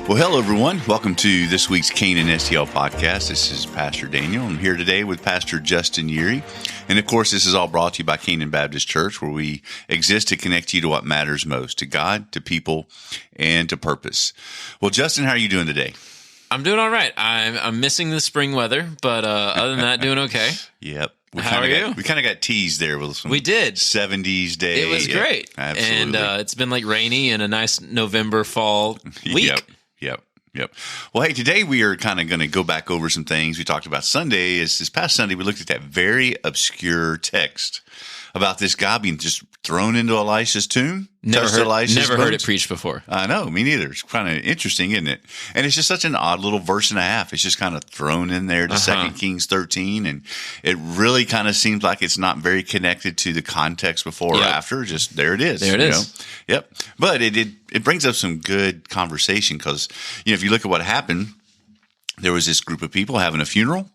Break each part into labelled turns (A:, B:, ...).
A: Well, hello, everyone. Welcome to this week's Canaan STL podcast. This is Pastor Daniel. I'm here today with Pastor Justin Yeary. And, of course, this is all brought to you by Canaan Baptist Church, where we exist to connect you to what matters most, to God, to people, and to purpose. Well, Justin, how are you doing today?
B: I'm doing all right. I'm missing the spring weather, but other than that, doing okay.
A: Yep.
B: How are you?
A: We kind of got teased there with some 70s day.
B: It was great.
A: Absolutely.
B: And it's been like rainy and a nice November fall week.
A: Yep. Well, hey, today we are kind of going to go back over some things we talked about Sunday. This past Sunday, we looked at that very obscure text about this guy being just thrown into Elisha's tomb.
B: Never heard it preached before.
A: I know, me neither. It's kind of interesting, isn't it? And it's just such an odd little verse and a half. It's just kind of thrown in there to 2 Kings 13, and it really kind of seems like it's not very connected to the context before or after. Just there it is.
B: There it is.
A: Yep. But it brings up some good conversation because, if you look at what happened, there was this group of people having a funeral.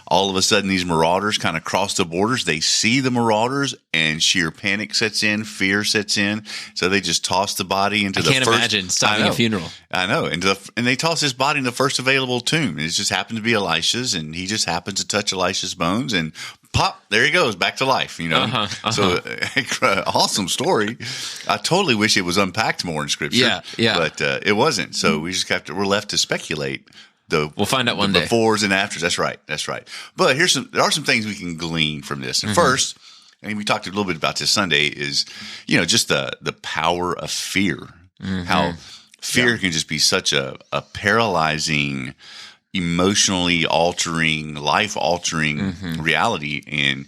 A: All of a sudden, these marauders kind of cross the borders. They see the marauders, and sheer panic sets in, fear sets in. So they just toss the body into the first. I can't
B: imagine stopping a funeral.
A: I know, and they toss his body in the first available tomb. And it just happened to be Elisha's, and he just happens to touch Elisha's bones, and pop, there he goes, back to life. So awesome story. I totally wish it was unpacked more in Scripture.
B: Yeah.
A: But it wasn't. So we just we're left to speculate.
B: We'll find out one day.
A: Befores and afters. That's right. But there are some things we can glean from this. And first, we talked a little bit about this Sunday, is, just the power of fear. How fear can just be such a paralyzing, emotionally altering, life altering reality. And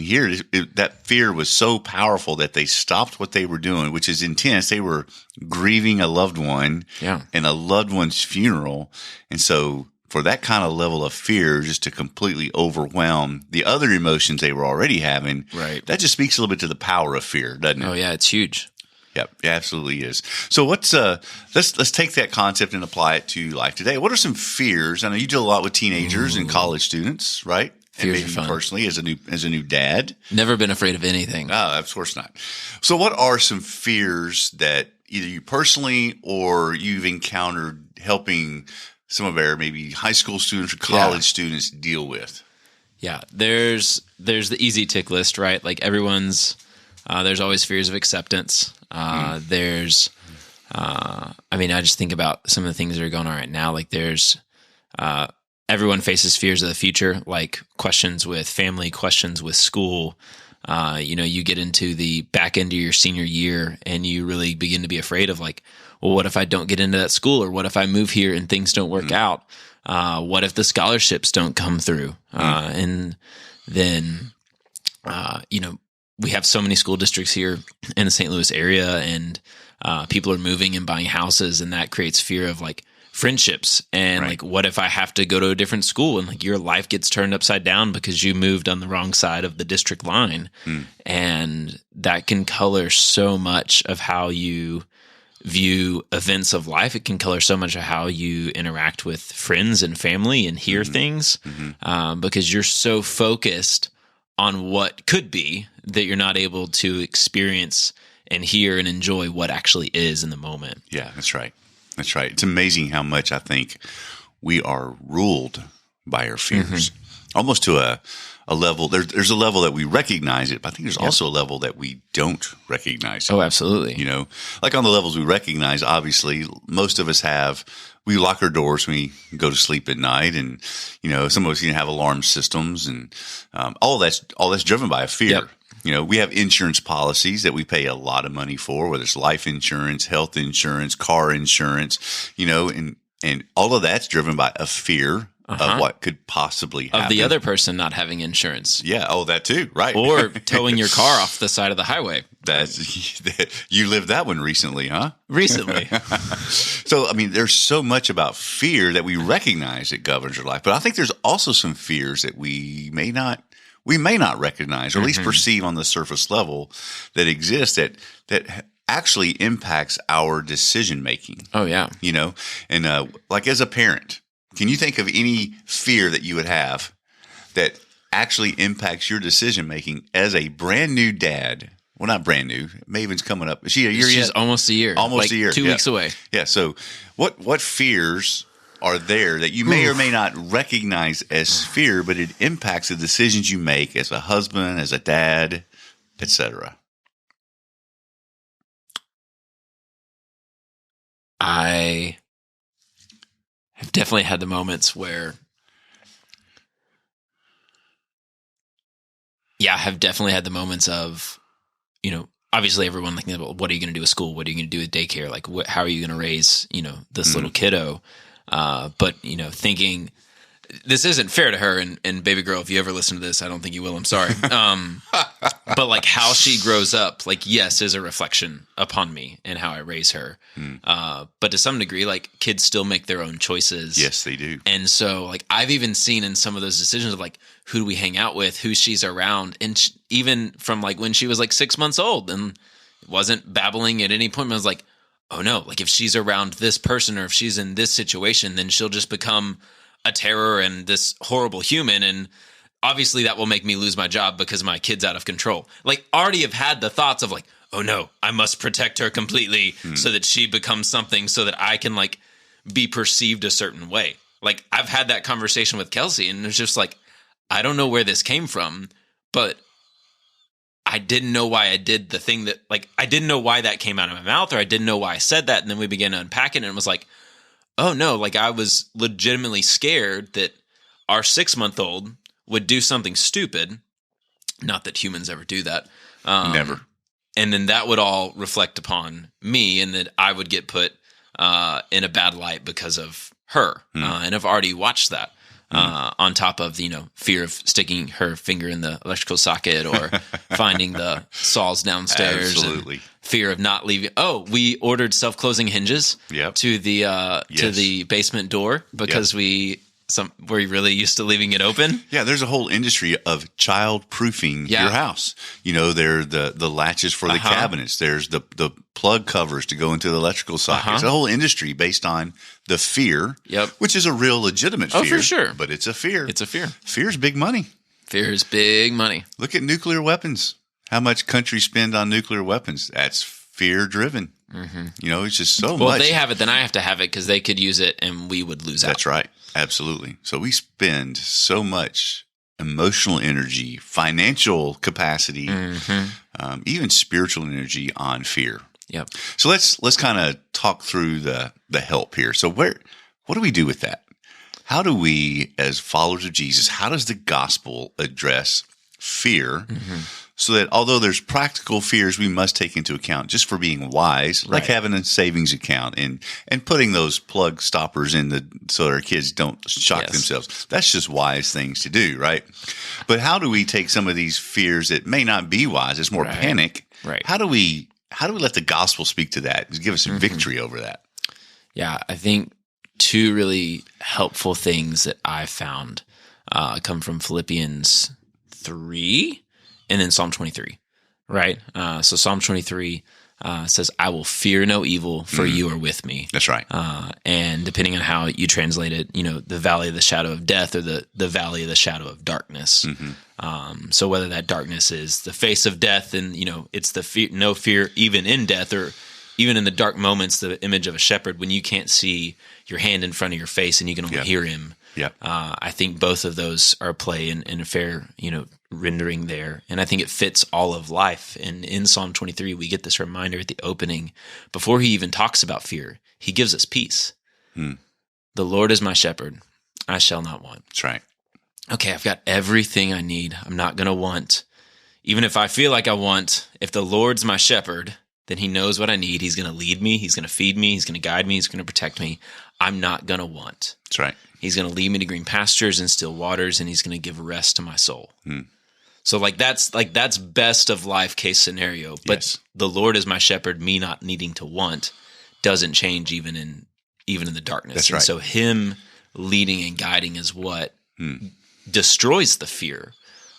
A: here that fear was so powerful that they stopped what they were doing, which is intense. They were grieving a loved one and a loved one's funeral. And so for that kind of level of fear, just to completely overwhelm the other emotions they were already having, that just speaks a little bit to the power of fear, doesn't it?
B: Oh yeah, it's huge.
A: Yep, it absolutely is. So let's take that concept and apply it to life today. What are some fears? I know you deal a lot with teenagers and college students, right?
B: Fears are fun.
A: Personally, as a new dad,
B: never been afraid of anything.
A: Oh, of course not. So, what are some fears that either you personally or you've encountered helping some of our maybe high school students or college students deal with?
B: Yeah, there's the easy tick list, right? Like everyone's. There's always fears of acceptance. I just think about some of the things that are going on right now. Like everyone faces fears of the future, like questions with family, questions with school. You get into the back end of your senior year and you really begin to be afraid of like, well, what if I don't get into that school? Or what if I move here and things don't work out? What if the scholarships don't come through? And then, we have so many school districts here in the St. Louis area, and people are moving and buying houses, and that creates fear of like friendships. And like, what if I have to go to a different school and like your life gets turned upside down because you moved on the wrong side of the district line? And that can color so much of how you view events of life. It can color so much of how you interact with friends and family and hear things because you're so focused on what could be that you're not able to experience and hear and enjoy what actually is in the moment.
A: Yeah, that's right. It's amazing how much I think we are ruled by our fears, almost to a level. There's a level that we recognize it, but I think there's also a level that we don't recognize it.
B: Oh, absolutely.
A: Like on the levels we recognize, obviously, most of us we lock our doors when we go to sleep at night, and some of us have alarm systems, and all that's driven by a fear. We have insurance policies that we pay a lot of money for, whether it's life insurance, health insurance, car insurance, and all of that's driven by a fear of what could possibly happen.
B: Of the other person not having insurance.
A: Yeah. Oh, that too. Right.
B: Or towing your car off the side of the highway.
A: You lived that one recently, huh?
B: Recently.
A: So, there's so much about fear that we recognize that governs our life, but I think there's also some fears that we may not recognize, or at least perceive on the surface level, that exist that actually impacts our decision making.
B: Oh yeah.
A: And like as a parent, can you think of any fear that you would have that actually impacts your decision making as a brand new dad Well, not brand new. Maven's coming up. Is she a year
B: She's
A: yet?
B: almost a year.
A: Almost a year.
B: 2 weeks away.
A: Yeah. So what fears are there that you may or may not recognize as fear, but it impacts the decisions you make as a husband, as a dad, etc.?
B: I have definitely had the moments where, I have definitely had the moments of, obviously everyone thinking about what are you going to do with school? What are you going to do with daycare? Like, how are you going to raise, this little kiddo? But, thinking this isn't fair to her. And baby girl, if you ever listen to this, I don't think you will. I'm sorry. But like how she grows up, like, yes, is a reflection upon me and how I raise her. But to some degree, like kids still make their own choices.
A: Yes, they do.
B: And so like, I've even seen in some of those decisions of like, who do we hang out with, who she's around. And even from like when she was like 6 months old and wasn't babbling at any point, I was like, oh no, like if she's around this person or if she's in this situation, then she'll just become a terror and this horrible human. And obviously that will make me lose my job because my kid's out of control. Like already have had the thoughts of like, oh no, I must protect her completely so that she becomes something so that I can like be perceived a certain way. Like I've had that conversation with Kelsey and it's just like, I don't know where this came from, but I didn't know why I did the thing that like, I didn't know why that came out of my mouth or I didn't know why I said that. And then we began to unpack it and it was like, oh no, like I was legitimately scared that our 6-month-old would do something stupid. Not that humans ever do that.
A: Never.
B: And then that would all reflect upon me and that I would get put in a bad light because of her. And I've already watched that on top of, fear of sticking her finger in the electrical socket or finding the saws downstairs.
A: Absolutely.
B: Fear of not leaving. Oh, we ordered self-closing hinges to the basement door because we're really used to leaving it open. Yeah,
A: there's a whole industry of child-proofing your house. There are the latches for the cabinets. There's the plug covers to go into the electrical sockets. It's a whole industry based on the fear, which is a real legitimate fear.
B: Oh, for sure.
A: But it's a fear.
B: It's a fear.
A: Fear is big money.
B: Fear is big money.
A: Look at nuclear weapons. How much countries spend on nuclear weapons? That's fear-driven. It's just so much.
B: Well, they have it, then I have to have it because they could use it and we would lose out.
A: That's right. Absolutely. So we spend so much emotional energy, financial capacity, even spiritual energy on fear.
B: Yep.
A: So let's kind of talk through the help here. So what do we do with that? How do we, as followers of Jesus, how does the gospel address fear so that although there's practical fears we must take into account just for being wise, like having a savings account and putting those plug stoppers in so our kids don't shock themselves. That's just wise things to do, right? But how do we take some of these fears that may not be wise? It's more panic.
B: Right.
A: How do we let the gospel speak to that? Give us some victory over that.
B: Yeah, I think two really helpful things that I found come from Philippians 3 and then Psalm 23, right? So Psalm 23 says, I will fear no evil, for you are with me.
A: That's right.
B: And depending on how you translate it, the valley of the shadow of death or the valley of the shadow of darkness. So whether that darkness is the face of death and, it's the fear, no fear even in death or even in the dark moments, the image of a shepherd when you can't see your hand in front of your face and you can only hear him. I think both of those are play in a fair, rendering there. And I think it fits all of life. And in Psalm 23, we get this reminder at the opening, before he even talks about fear, he gives us peace. The Lord is my shepherd. I shall not want.
A: That's right.
B: Okay, I've got everything I need. I'm not going to want. Even if I feel like I want, if the Lord's my shepherd, then he knows what I need. He's going to lead me. He's going to feed me. He's going to guide me. He's going to protect me. I'm not going to want.
A: That's right.
B: He's going to lead me to green pastures and still waters, and he's going to give rest to my soul. So that's best of life case scenario. But the Lord is my shepherd, me not needing to want, doesn't change even in the darkness.
A: That's right.
B: And so him leading and guiding is what destroys the fear.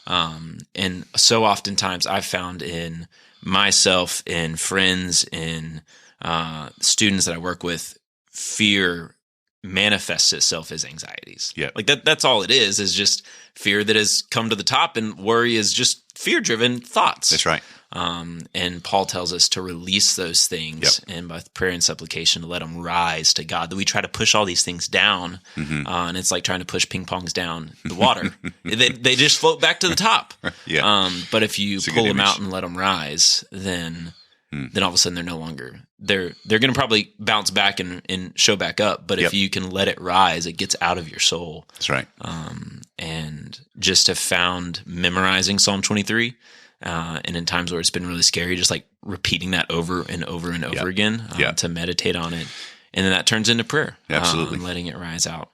B: And so oftentimes I've found in myself, in friends, in students that I work with, fear manifests itself as anxieties. Like that's all it is just fear that has come to the top, and worry is just fear-driven thoughts.
A: That's right.
B: And Paul tells us to release those things and by prayer and supplication to let them rise to God. That we try to push all these things down, and it's like trying to push ping pongs down the water. they just float back to the top. But if you pull them out and let them rise, then all of a sudden they're no longer they're going to probably bounce back and show back up. But if you can let it rise, it gets out of your soul.
A: That's right.
B: And just have found memorizing Psalm 23. And in times where it's been really scary, just like repeating that over and over and over again to meditate on it. And then that turns into prayer.
A: Absolutely.
B: And letting it rise out.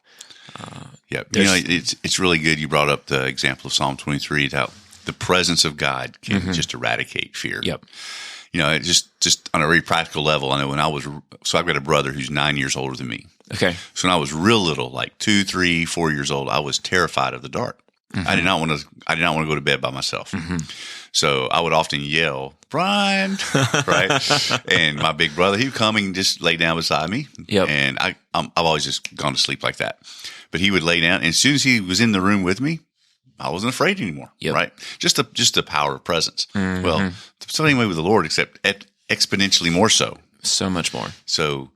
A: It's really good. You brought up the example of Psalm 23, how the presence of God can just eradicate fear. Just on a very practical level, I know I've got a brother who's 9 years older than me.
B: Okay.
A: So when I was real little, like 2, 3, 4 years old, I was terrified of the dark. I did not want to go to bed by myself. So I would often yell, "Brian," right? And my big brother, he would come and just lay down beside me. And I've always just gone to sleep like that. But he would lay down, and as soon as he was in the room with me, I wasn't afraid anymore. Right? Just the power of presence. Well, so anyway with the Lord, except exponentially more so.
B: So much more.
A: So,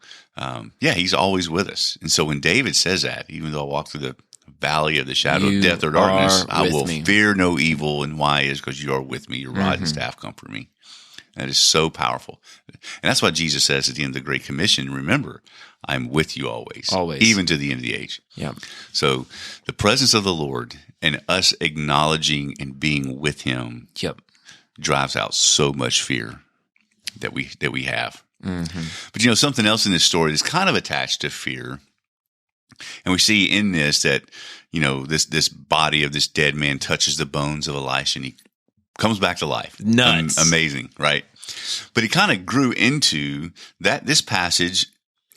A: he's always with us. And so when David says that, even though I walk through the valley of the shadow of death or darkness, I will fear no evil. And why is because you are with me. Your rod and staff comfort me. That is so powerful. And that's why Jesus says at the end of the Great Commission, remember, I'm with you always, even to the end of the age. So the presence of the Lord and us acknowledging and being with him drives out so much fear that we have. But something else in this story is kind of attached to fear. And we see in this that, this body of this dead man touches the bones of Elisha and he comes back to life.
B: Nuts.
A: Amazing, right? But he kind of grew into that. This passage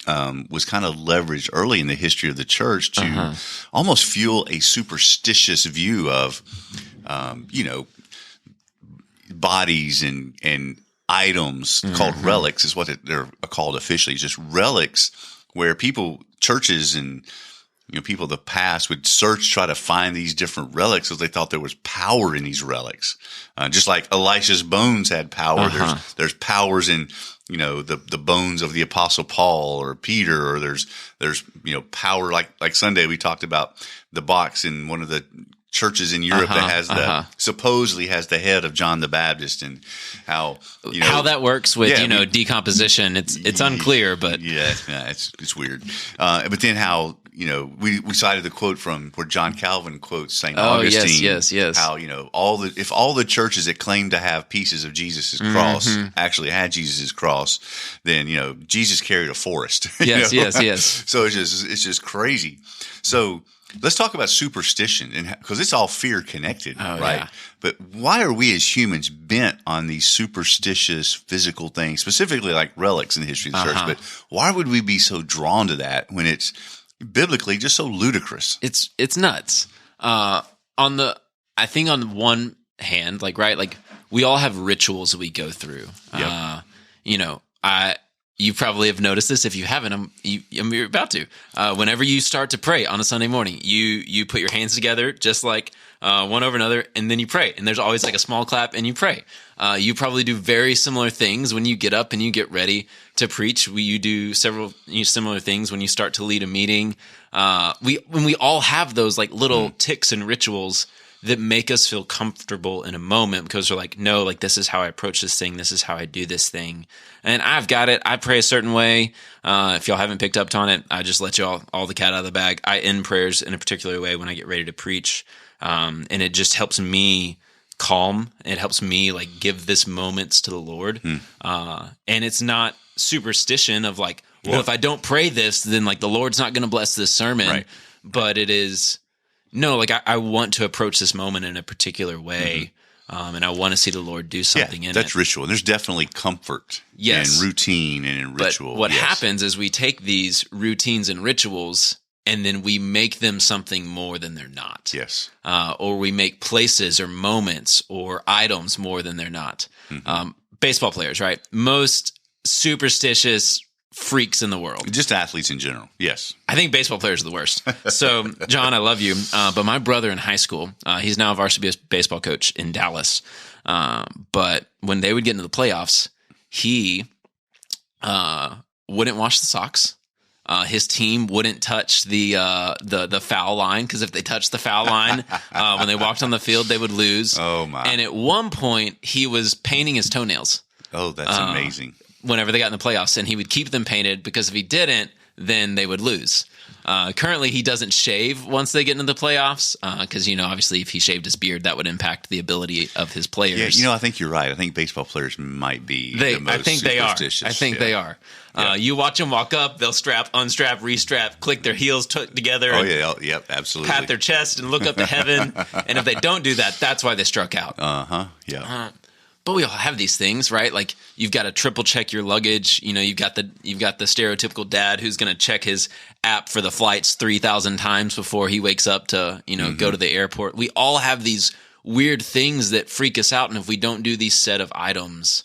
A: was kind of leveraged early in the history of the church to almost fuel a superstitious view of, bodies and items called relics is what they're called officially. It's just relics where churches and people of the past would try to find these different relics because they thought there was power in these relics. Just like Elisha's bones had power, there's powers in the bones of the Apostle Paul or Peter, or there's power like Sunday we talked about the box in one of the churches in Europe that has supposedly has the head of John the Baptist, and how
B: that works with decomposition. It's unclear, but
A: it's weird. But then how we cited the quote from where John Calvin quotes Saint Augustine.
B: Yes.
A: How if all the churches that claim to have pieces of Jesus' cross actually had Jesus' cross, then Jesus carried a forest.
B: Yes.
A: So it's just crazy. So let's talk about superstition, because it's all fear connected, right? Yeah. But why are we as humans bent on these superstitious physical things, specifically like relics in the history of the church? But why would we be so drawn to that when it's biblically just so ludicrous?
B: It's nuts. I think on one hand, we all have rituals we go through. You probably have noticed this. If you haven't, you're about to. Whenever you start to pray on a Sunday morning, you put your hands together just like one over another, and then you pray. And there's always like a small clap, and you pray. You probably do very similar things when you get up and you get ready to preach. You do several similar things when you start to lead a meeting. When we all have those like little ticks and rituals that make us feel comfortable in a moment, because we're like, no, like this is how I approach this thing. This is how I do this thing. And I've got it. I pray a certain way. If y'all haven't picked up on it, I just let y'all all the cat out of the bag. I end prayers in a particular way when I get ready to preach. And it just helps me calm. It helps me like give this moments to the Lord. And it's not superstition of like, well, if I don't pray this, then like the Lord's not going to bless this sermon. Right. But it is, no, like I want to approach this moment in a particular way. And I want to see the Lord do something in it.
A: That's ritual. There's definitely comfort in routine and in ritual.
B: But what happens is we take these routines and rituals and then we make them something more than they're not.
A: Yes.
B: Or we make places or moments or items more than they're not. Baseball players, right? Most superstitious freaks in the world.
A: Just athletes in general. Yes.
B: I think baseball players are the worst. So, John, I love you. But my brother in high school, he's now a varsity baseball coach in Dallas. But when they would get into the playoffs, he wouldn't wash the socks. His team wouldn't touch the foul line, because if they touched the foul line, when they walked on the field, they would lose.
A: Oh, my.
B: And at one point, he was painting his toenails.
A: Oh, that's amazing.
B: Whenever they got in the playoffs, and he would keep them painted, because if he didn't, then they would lose. Currently, he doesn't shave once they get into the playoffs, because, obviously, if he shaved his beard, that would impact the ability of his players.
A: Yeah, I think you're right. I think baseball players might be the most superstitious.
B: I think they are. You watch them walk up, they'll strap, unstrap, restrap, click their heels together.
A: Oh, yeah. Yep, absolutely.
B: Pat their chest and look up to heaven. And if they don't do that, that's why they struck out.
A: Yeah.
B: But we all have these things, right? Like, you've got to triple check your luggage. You've got the stereotypical dad who's going to check his app for the flights 3,000 times before he wakes up to, go to the airport. We all have these weird things that freak us out. And if we don't do these set of items,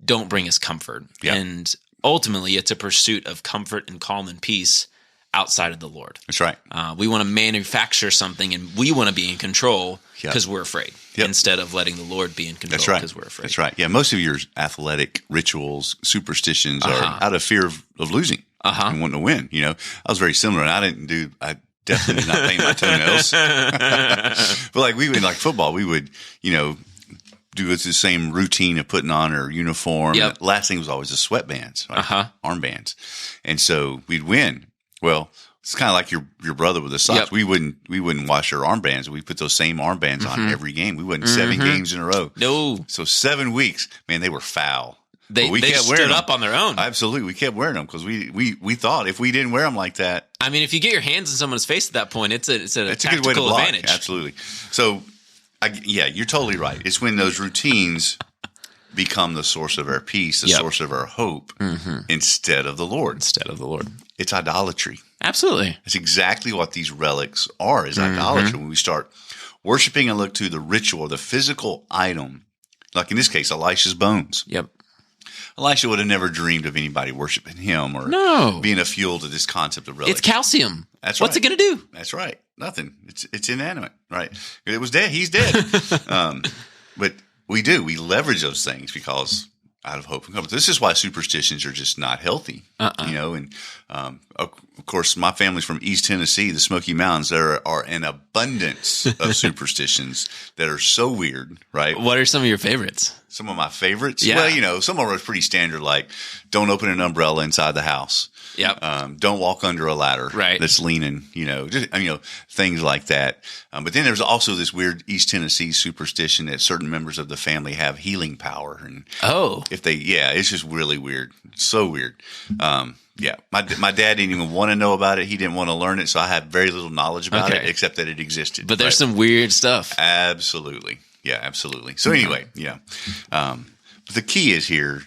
B: don't bring us comfort.
A: Yep.
B: And ultimately, it's a pursuit of comfort and calm and peace outside of the Lord.
A: That's right.
B: We want to manufacture something, and we want to be in control because we're afraid, instead of letting the Lord be in control because we're afraid.
A: That's right. Yeah, most of your athletic rituals, superstitions are out of fear of losing and wanting to win. I was very similar, and I definitely did not paint my toenails. But like football, we would, do the same routine of putting on our uniform.
B: Yep.
A: The last thing was always the sweatbands, right? Armbands. And so we'd win. Well, it's kind of like your brother with the socks.
B: Yep.
A: We wouldn't wash our armbands. We put those same armbands on every game. We wouldn't 7 games in a row.
B: No.
A: So 7 weeks, man, they were foul.
B: They stood up on their own.
A: Absolutely. We kept wearing them because we thought if we didn't wear them like that.
B: I mean, if you get your hands in someone's face at that point, it's a
A: good way to block.
B: Advantage.
A: Absolutely. So, you're totally right. It's when those routines become the source of our peace, the source of our hope, instead of the Lord. It's idolatry.
B: Absolutely.
A: It's exactly what these relics are, is idolatry. When we start worshiping and look to the ritual, the physical item, like in this case, Elisha's bones.
B: Yep.
A: Elisha would have never dreamed of anybody worshiping him or being a fuel to this concept of relics.
B: It's calcium.
A: That's
B: What's
A: right.
B: it going to do?
A: That's right. Nothing. It's inanimate, right? It was dead. He's dead. But we leverage those things because out of hope and comfort. This is why superstitions are just not healthy, and of course, my family's from East Tennessee, the Smoky Mountains. There are an abundance of superstitions that are so weird, right?
B: What are some of your favorites?
A: Some of my favorites?
B: Yeah.
A: Well, some of them are pretty standard, like don't open an umbrella inside the house.
B: Yep.
A: Don't walk under a ladder that's leaning, things like that. But then there's also this weird East Tennessee superstition that certain members of the family have healing power. And it's just really weird. So weird. My dad didn't even want to know about it. He didn't want to learn it. So I have very little knowledge about it, except that it existed.
B: But there's some weird stuff.
A: Absolutely. Yeah, absolutely. So anyway, but the key is here,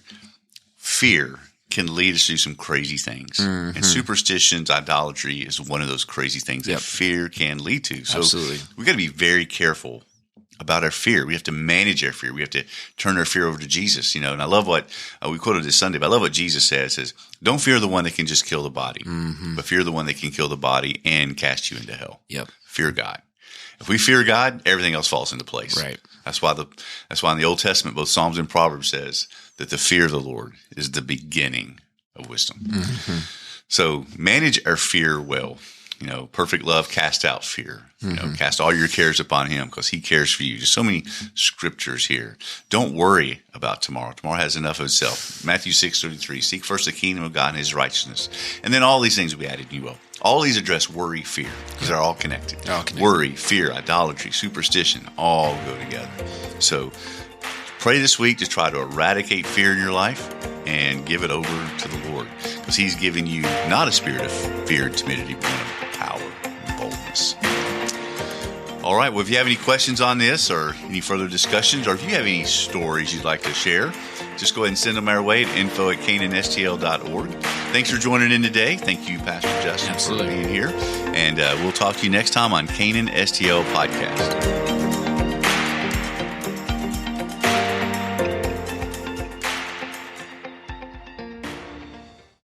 A: fear can lead us to do some crazy things. And superstitions, idolatry is one of those crazy things that fear can lead to. So we got to be very careful about our fear. We have to manage our fear. We have to turn our fear over to Jesus, and I love what we quoted this Sunday, but I love what Jesus says, don't fear the one that can just kill the body, but fear the one that can kill the body and cast you into hell.
B: Yep.
A: Fear God. If we fear God, everything else falls into place.
B: Right.
A: That's why in the Old Testament, both Psalms and Proverbs says that the fear of the Lord is the beginning of wisdom. So manage our fear well. Perfect love cast out fear. Cast all your cares upon him because he cares for you. Just so many scriptures here. Don't worry about tomorrow. Tomorrow has enough of itself. Matthew 6:33. Seek first the kingdom of God and his righteousness. And then all these things will be added to you. All these address worry, fear, because they're all connected. Worry, fear, idolatry, superstition, all go together. So pray this week to try to eradicate fear in your life and give it over to the Lord, because he's given you not a spirit of fear and timidity, but one of power and boldness. All right. Well, if you have any questions on this or any further discussions, or if you have any stories you'd like to share, just go ahead and send them our way at info@canaanstl.org. Thanks for joining in today. Thank you, Pastor Justin, for being here. And we'll talk to you next time on Canaan STL Podcast.